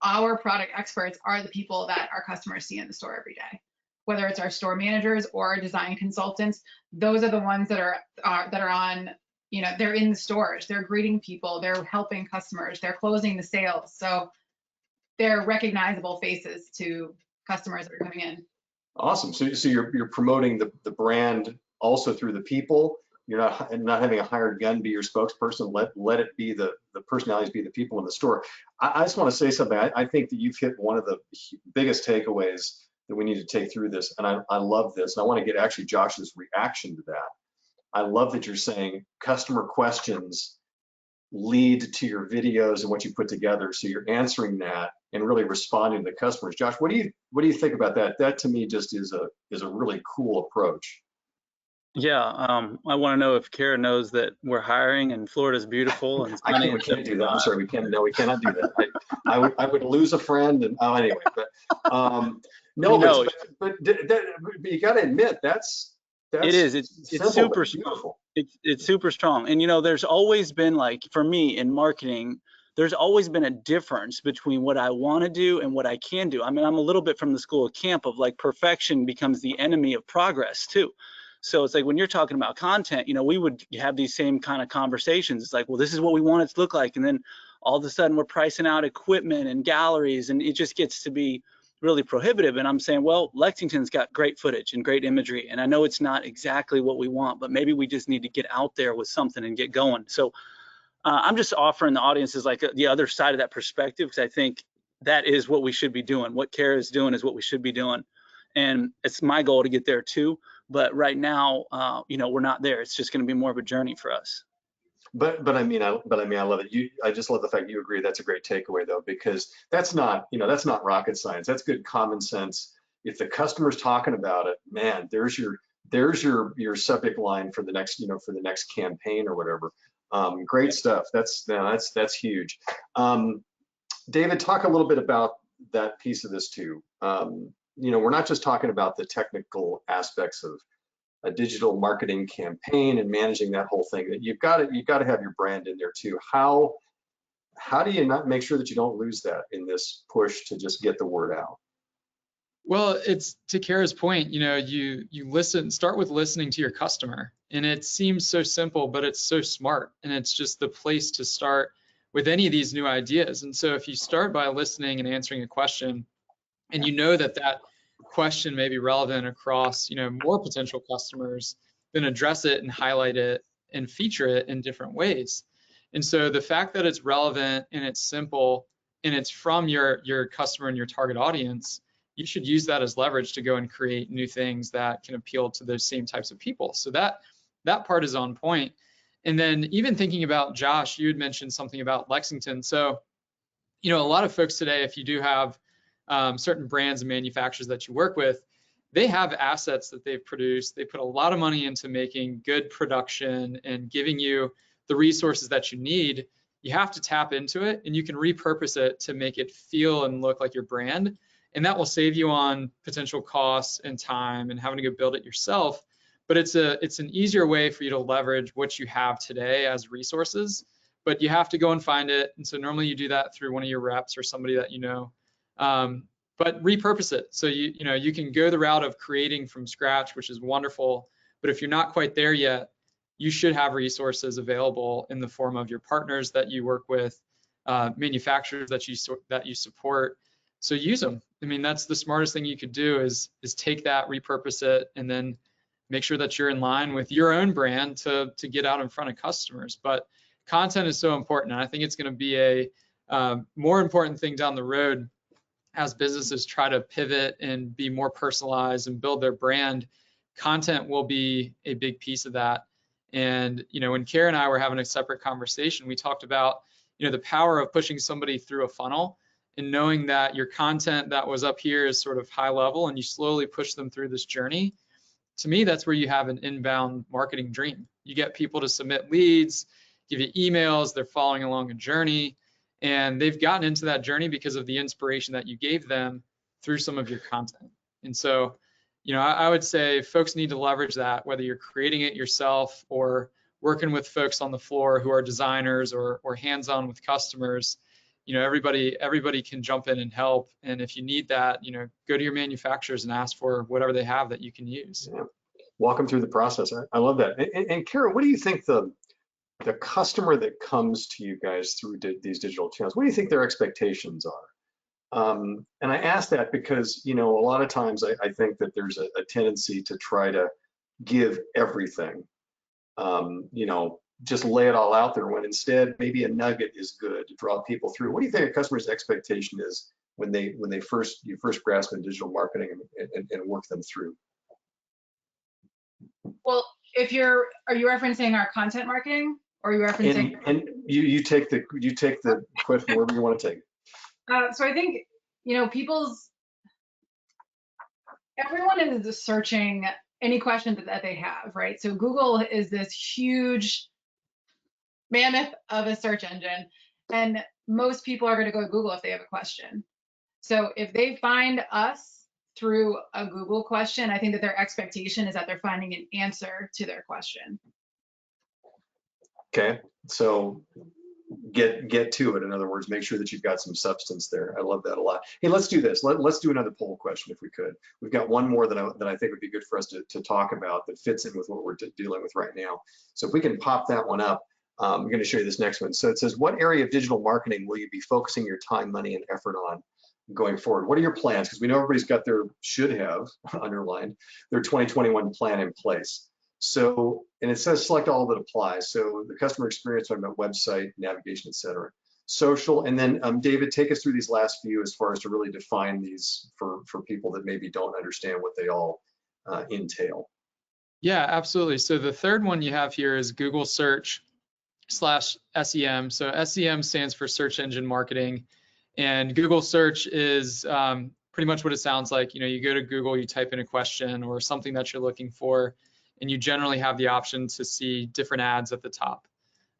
our product experts are the people that our customers see in the store every day, whether it's our store managers or our design consultants. Those are the ones that are on, you know, they're in the stores, they're greeting people, they're helping customers, they're closing the sales. So they're recognizable faces to customers that are coming in. Awesome. So you're promoting the brand also through the people. You're not having a hired gun be your spokesperson. Let it be the personalities be the people in the store. I just want to say something. I think that you've hit one of the biggest takeaways that we need to take through this, and I love this. And I want to get actually Josh's reaction to that. I love that you're saying customer questions lead to your videos and what you put together. So you're answering that and really responding to the customers. Josh, what do you think about that? That to me just is a really cool approach. Yeah, I want to know if Kara knows that we're hiring and Florida's beautiful and sunny. We can't do that. I'm sorry, we cannot do that. I would lose a friend. And anyway, but no, but you got to admit that's it is. It's super beautiful. It's super strong. And you know, there's always been, like, for me in marketing, there's always been a difference between what I want to do and what I can do. I mean, I'm a little bit from the school of camp of, like, perfection becomes the enemy of progress too. So it's like when you're talking about content, you know, we would have these same kind of conversations. It's like, well, this is what we want it to look like. And then all of a sudden we're pricing out equipment and galleries, and it just gets to be really prohibitive. And I'm saying, well, Lexington's got great footage and great imagery. And I know it's not exactly what we want, but maybe we just need to get out there with something and get going. So I'm just offering the audiences like the other side of that perspective, because I think that is what we should be doing. What Kara is doing is what we should be doing. And it's my goal to get there too. But right now, you know, we're not there. It's just going to be more of a journey for us. But I mean, I love it. I just love the fact you agree. That's a great takeaway though, because that's not rocket science. That's good common sense. If the customer's talking about it, man, there's your subject line for the next, you know, for the next campaign or whatever. Great stuff. That's huge. David, talk a little bit about that piece of this too. You know, we're not just talking about the technical aspects of a digital marketing campaign and managing that whole thing. That you've got to have your brand in there too. How do you not make sure that you don't lose that in this push to just get the word out? Well, it's to Kara's point, you know, you start with listening to your customer, and it seems so simple, but it's so smart, and it's just the place to start with any of these new ideas. And so if you start by listening and answering a question, and you know that question may be relevant across, you know, more potential customers, then address it and highlight it and feature it in different ways. And so the fact that it's relevant and it's simple and it's from your customer and your target audience, you should use that as leverage to go and create new things that can appeal to those same types of people. So that part is on point. And then even thinking about, Josh, you had mentioned something about Lexington. So, you know, a lot of folks today, if you do have certain brands and manufacturers that you work with, they have assets that they've produced. They put a lot of money into making good production and giving you the resources that you need. You have to tap into it, and you can repurpose it to make it feel and look like your brand. And that will save you on potential costs and time and having to go build it yourself. But it's an easier way for you to leverage what you have today as resources, but you have to go and find it. And so normally you do that through one of your reps or somebody that you know. But repurpose it. So you can go the route of creating from scratch, which is wonderful. But if you're not quite there yet, you should have resources available in the form of your partners that you work with, manufacturers that you support. So use them. I mean, that's the smartest thing you could do is take that, repurpose it, and then make sure that you're in line with your own brand to get out in front of customers. But content is so important, and I think it's going to be a more important thing down the road as businesses try to pivot and be more personalized and build their brand. Content will be a big piece of that. And, you know, when Kara and I were having a separate conversation, we talked about, you know, the power of pushing somebody through a funnel and knowing that your content that was up here is sort of high level and you slowly push them through this journey. To me, that's where you have an inbound marketing dream. You get people to submit leads, give you emails, they're following along a journey. And they've gotten into that journey because of the inspiration that you gave them through some of your content. And so, I would say folks need to leverage that, whether you're creating it yourself or working with folks on the floor who are designers or hands-on with customers. Everybody can jump in and help. And if you need that, go to your manufacturers and ask for whatever they have that you can use. Yeah. Walk them through the process. I love that. And Kara, what do you think the customer that comes to you guys through these digital channels, what do you think their expectations are? And I ask that because, a lot of times I think that there's a tendency to try to give everything, just lay it all out there, when instead maybe a nugget is good to draw people through. What do you think a customer's expectation is when you first grasp in digital marketing and work them through? Well, are you referencing our content marketing, or are you referencing? And you take the question wherever you want to take it. So I think, everyone is searching any question that they have, right? So Google is this huge mammoth of a search engine, and most people are going to go to Google if they have a question. So if they find us through a Google question, I think that their expectation is that they're finding an answer to their question. Okay, so get to it. In other words, make sure that you've got some substance there. I love that a lot. Hey, let's do this. Let's do another poll question if we could. We've got one more that I think would be good for us to talk about that fits in with what we're dealing with right now. So if we can pop that one up, I'm going to show you this next one. So it says, what area of digital marketing will you be focusing your time, money, and effort on going forward? What are your plans? Because we know everybody's got should have underlined their 2021 plan in place. So, and it says select all that applies. So the customer experience, talking about website, navigation, et cetera. Social, and then David, take us through these last few as far as to really define these for people that maybe don't understand what they all entail. Yeah, absolutely. So the third one you have here is Google search /SEM. So SEM stands for search engine marketing, and Google search is pretty much what it sounds like. You go to Google, you type in a question or something that you're looking for, and you generally have the option to see different ads at the top.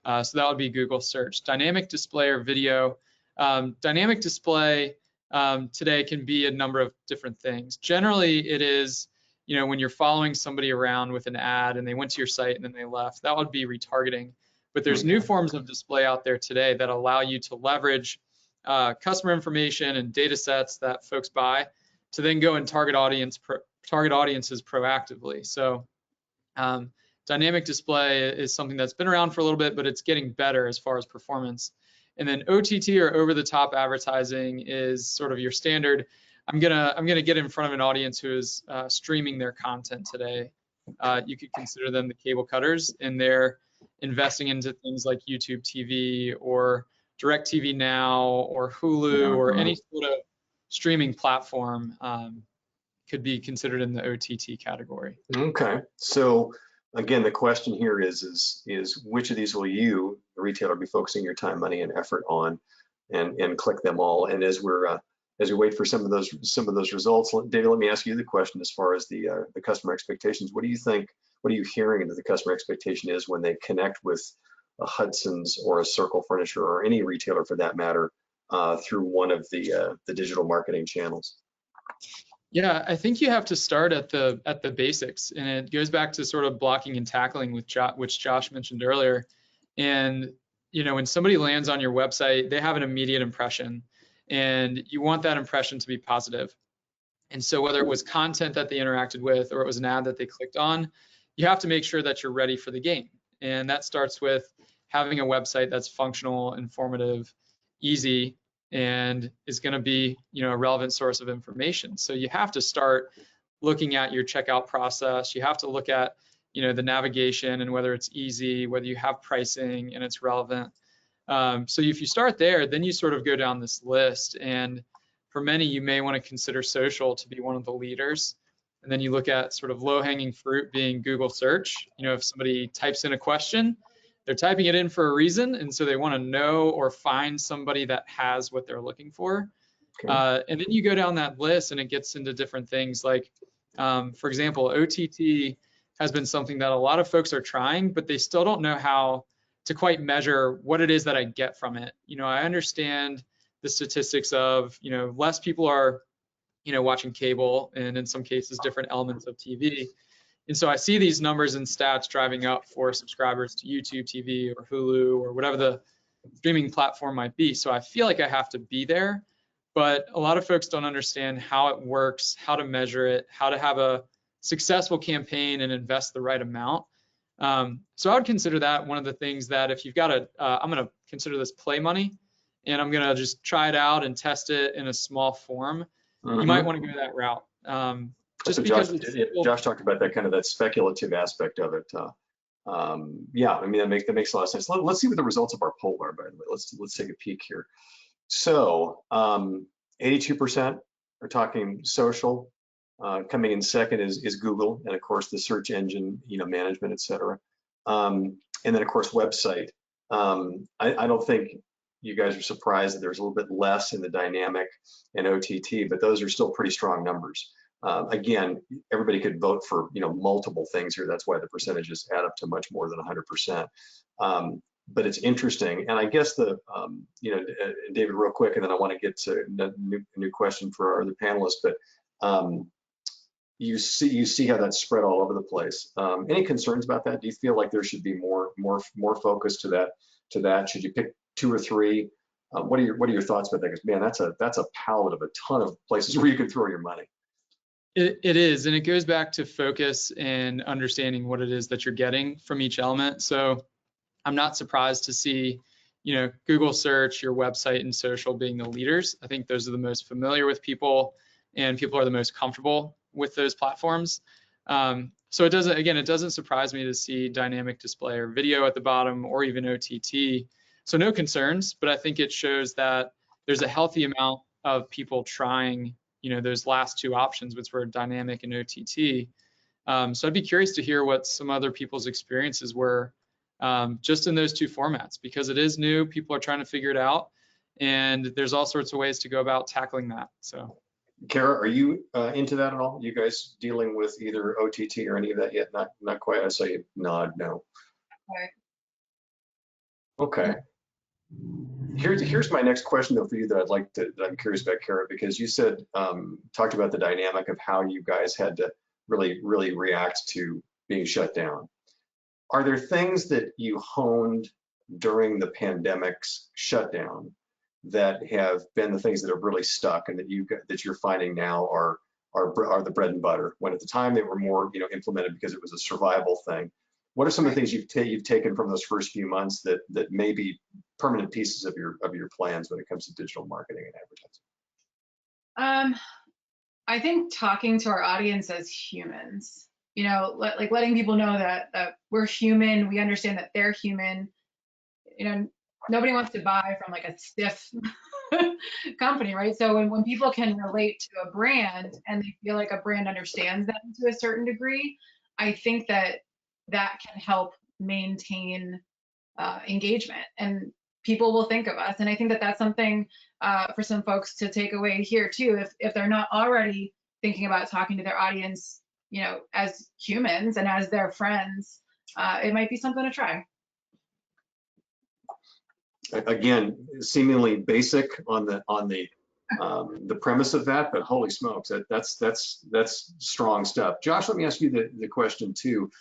So that would be Google search. Dynamic display or video. Dynamic display today can be a number of different things. Generally, it is, when you're following somebody around with an ad and they went to your site and then they left, that would be retargeting. But there's new forms of display out there today that allow you to leverage customer information and data sets that folks buy to then go and target audiences proactively. So dynamic display is something that's been around for a little bit, but it's getting better as far as performance. And then OTT, or over-the-top advertising, is sort of your standard. I'm gonna get in front of an audience who is streaming their content today. You could consider them the cable cutters, and they're investing into things like YouTube TV or DirecTV Now or Hulu or any sort of streaming platform could be considered in the OTT category. Okay, so again, the question here is which of these will you, the retailer, be focusing your time, money, and effort on, and click them all. And as we wait for some of those results, David, let me ask you the question as far as the customer expectations. What do you think? What are you hearing that the customer expectation is when they connect with a Hudson's or a Circle Furniture or any retailer for that matter through one of the digital marketing channels? Yeah, I think you have to start at the basics, and it goes back to sort of blocking and tackling, which Josh mentioned earlier. And when somebody lands on your website, they have an immediate impression, and you want that impression to be positive. And so whether it was content that they interacted with or it was an ad that they clicked on, you have to make sure that you're ready for the game. And that starts with having a website that's functional, informative, easy, and is going to be a relevant source of information. So you have to start looking at your checkout process. You have to look at the navigation and whether it's easy, whether you have pricing and it's relevant. So if you start there, then you sort of go down this list, and for many you may want to consider social to be one of the leaders. And then you look at sort of low-hanging fruit being Google search. If somebody types in a question, they're typing it in for a reason, and so they want to know or find somebody that has what they're looking for. Okay. And then you go down that list, and it gets into different things like, for example, OTT has been something that a lot of folks are trying, but they still don't know how to quite measure what it is that I get from it. I understand the statistics of, less people are, watching cable, and in some cases different elements of TV. And so I see these numbers and stats driving up for subscribers to YouTube TV or Hulu or whatever the streaming platform might be. So I feel like I have to be there, but a lot of folks don't understand how it works, how to measure it, how to have a successful campaign and invest the right amount. So I would consider that one of the things that if you've got I'm going to consider this play money, and I'm going to just try it out and test it in a small form. You might want to go that route. Just so because Josh talked about that speculative aspect of it. Yeah, I mean, that makes a lot of sense. Let's see what the results of our poll are, by the way. Let's take a peek here. So 82% are talking social. Coming in second is Google, and of course the search engine, management, et cetera. And then of course website. I don't think you guys are surprised that there's a little bit less in the dynamic and OTT, but those are still pretty strong numbers. Again, everybody could vote for multiple things here. That's why the percentages add up to much more than 100%. But it's interesting, and I guess David, real quick, and then I want to get to a new question for our other panelists. But you see how that's spread all over the place. Any concerns about that? Do you feel like there should be more focus to that? Should you pick 2 or 3? What are your thoughts about that? Because man, that's a palette of a ton of places where you could throw your money. It is, and it goes back to focus and understanding what it is that you're getting from each element. So I'm not surprised to see, Google search, your website, and social being the leaders. I think those are the most familiar with people, and people are the most comfortable with those platforms. So it doesn't surprise me to see dynamic display or video at the bottom, or even OTT. So no concerns, but I think it shows that there's a healthy amount of people trying, those last 2 options, which were dynamic and OTT. So I'd be curious to hear what some other people's experiences were just in those 2 formats, because it is new. People are trying to figure it out, and there's all sorts of ways to go about tackling that. So, Kara, are you into that at all? You guys dealing with either OTT or any of that yet? Not quite. I saw you nod. No. Okay. Here's my next question though for you that I'm curious about, Kara, because you said talked about the dynamic of how you guys had to really react to being shut down. Are there things that you honed during the pandemic's shutdown that have been the things that have really stuck, and that you're finding now are the bread and butter, when at the time they were more implemented because it was a survival thing? What are some of the things you've taken from those first few months that may be permanent pieces of your plans when it comes to digital marketing and advertising? I think talking to our audience as humans, like letting people know that we're human, we understand that they're human. Nobody wants to buy from like a stiff company, right? So when people can relate to a brand and they feel like a brand understands them to a certain degree, I think that can help maintain engagement, and people will think of us. And I think that that's something for some folks to take away here too. If they're not already thinking about talking to their audience, as humans and as their friends, it might be something to try. Again, seemingly basic on the premise of that, but holy smokes, that's strong stuff. Josh, let me ask you the question too.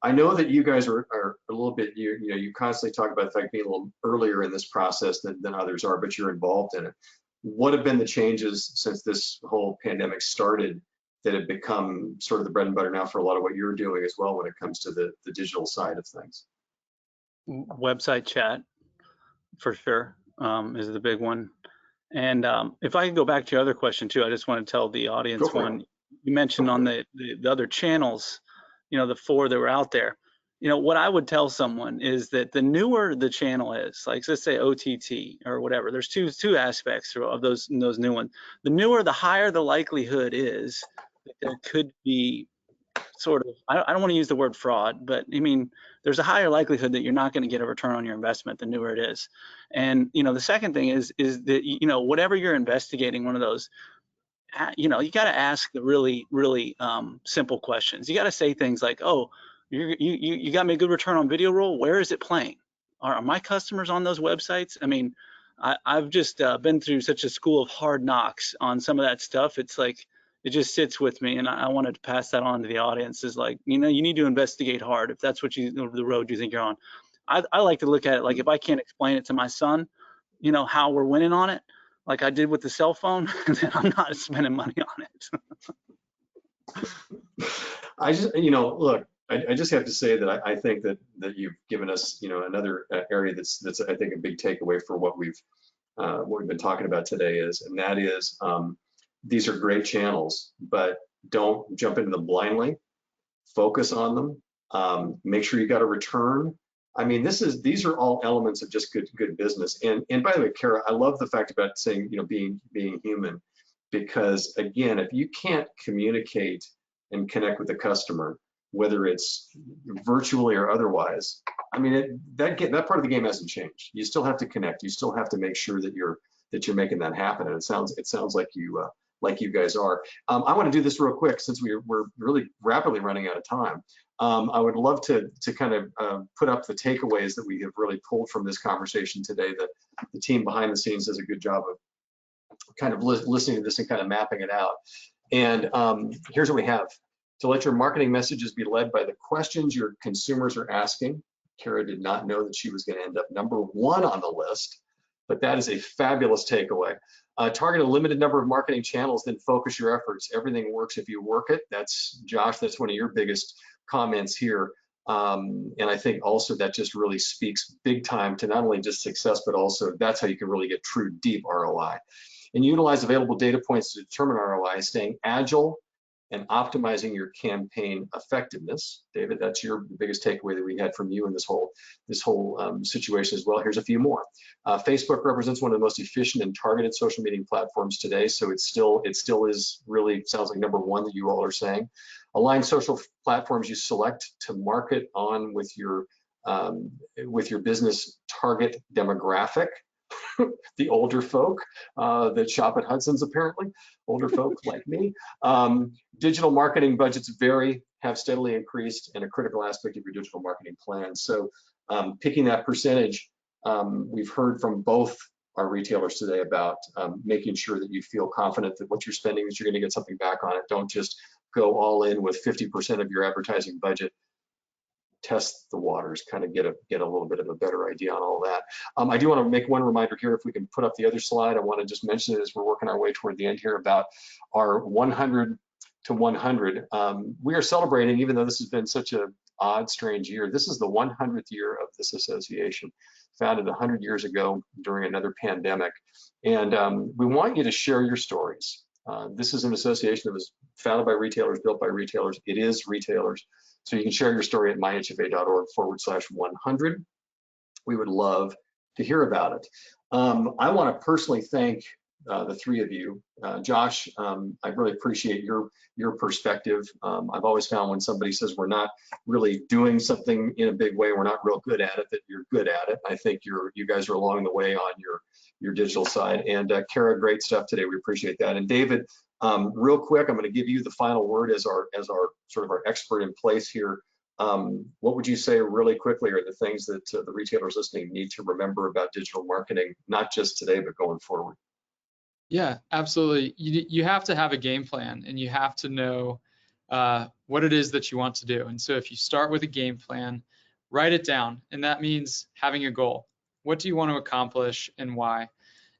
I know that you guys are a little bit, you constantly talk about the fact being a little earlier in this process than others are, but you're involved in it. What have been the changes since this whole pandemic started that have become sort of the bread and butter now for a lot of what you're doing as well when it comes to the digital side of things? Website chat, for sure, is the big one. And if I can go back to your other question too, I just want to tell the audience one. You mentioned on the other channels, the 4 that were out there. What I would tell someone is that the newer the channel is, like let's say OTT or whatever, there's two aspects of those new ones. The newer, the higher the likelihood is that there could be sort of, I don't want to use the word fraud, but I mean, there's a higher likelihood that you're not going to get a return on your investment the newer it is. And, the second thing is that, whatever you're investigating, one of those, you got to ask the really, really simple questions. You got to say things like, oh, you got me a good return on video roll. Where is it playing? are my customers on those websites? I mean, I've just been through such a school of hard knocks on some of that stuff. It's like, it just sits with me, and I wanted to pass that on to the audience. Is like, you need to investigate hard if that's what the road you think you're on. I like to look at it like, if I can't explain it to my son, how we're winning on it, like I did with the cell phone, then I'm not spending money on it. I just, look, I just have to say that I think that you've given us, another area that's I think a big takeaway for what we've been talking about today is, and that is, these are great channels, but don't jump into them blindly. Focus on them. Make sure you got a return. I mean, these are all elements of just good business. And by the way, Kara, I love the fact about saying, being human, because again, if you can't communicate and connect with the customer, whether it's virtually or otherwise, I mean, that part of the game hasn't changed. You still have to connect. You still have to make sure that you're making that happen. And it sounds like you guys are. I want to do this real quick since we're really rapidly running out of time. I would love to kind of put up the takeaways that we have really pulled from this conversation today. That the team behind the scenes does a good job of kind of listening to this and kind of mapping it out. And here's what we have. To let your marketing messages be led by the questions your consumers are asking. Kara did not know that she was going to end up #1 on the list, but that is a fabulous takeaway. Target a limited number of marketing channels, then focus your efforts. Everything works if you work it. That's Josh, that's one of your biggest comments here. And I think also that just really speaks big time to not only just success, but also that's how you can really get true deep ROI. And utilize available data points to determine ROI, staying agile and optimizing your campaign effectiveness. David, that's the biggest takeaway that we had from you in this whole situation as well. Here's a few more. Facebook represents one of the most efficient and targeted social media platforms today, so it still is really sounds like #1 that you all are saying. Align social platforms you select to market on with your business target demographic. The older folk that shop at Hudson's, apparently, older folk like me. Digital marketing budgets have steadily increased, and a critical aspect of your digital marketing plan. So picking that percentage, we've heard from both our retailers today about making sure that you feel confident that what you're spending, that you're going to get something back on it. Don't just go all in with 50% of your advertising budget. Test the waters, kind of get a little bit of a better idea on all that. I do want to make one reminder here. If we can put up the other slide, I want to just mention it as we're working our way toward the end here about our 100 to 100. We are celebrating, even though this has been such an odd, strange year. This is the 100th year of this association, founded 100 years ago during another pandemic. And we want you to share your stories. This is an association that was founded by retailers, built by retailers. It is retailers. So you can share your story at myhfa.org/100. We would love to hear about it. I want to personally thank the three of you. Josh, I really appreciate your perspective. I've always found when somebody says we're not really doing something in a big way, we're not real good at it, that you're good at it. I think you guys are along the way on your digital side. And Kara, great stuff today. We appreciate that. And David, real quick, I'm going to give you the final word as our sort of our expert in place here. What would you say really quickly are the things that the retailers listening need to remember about digital marketing, not just today, but going forward? Yeah, absolutely. You have to have a game plan, and you have to know what it is that you want to do. And so if you start with a game plan, write it down. And that means having a goal. What do you want to accomplish and why?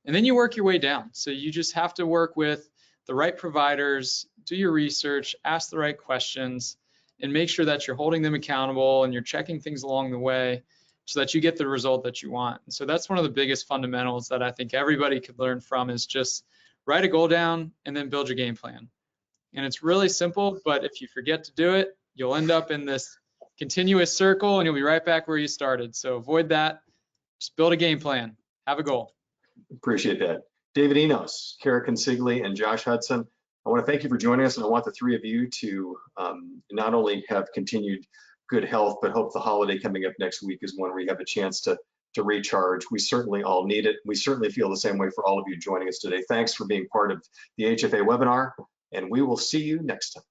And then you work your way down. So you just have to work with the right providers, do your research, ask the right questions, and make sure that you're holding them accountable and you're checking things along the way so that you get the result that you want. And so that's one of the biggest fundamentals that I think everybody could learn from, is just write a goal down and then build your game plan. And it's really simple, but if you forget to do it, you'll end up in this continuous circle and you'll be right back where you started. So avoid that. Just build a game plan. Have a goal. Appreciate that. David Enos, Kara Consigli, and Josh Hudson, I want to thank you for joining us, and I want the three of you to not only have continued good health, but hope the holiday coming up next week is one where you have a chance to recharge. We certainly all need it. We certainly feel the same way for all of you joining us today. Thanks for being part of the HFA webinar, and we will see you next time.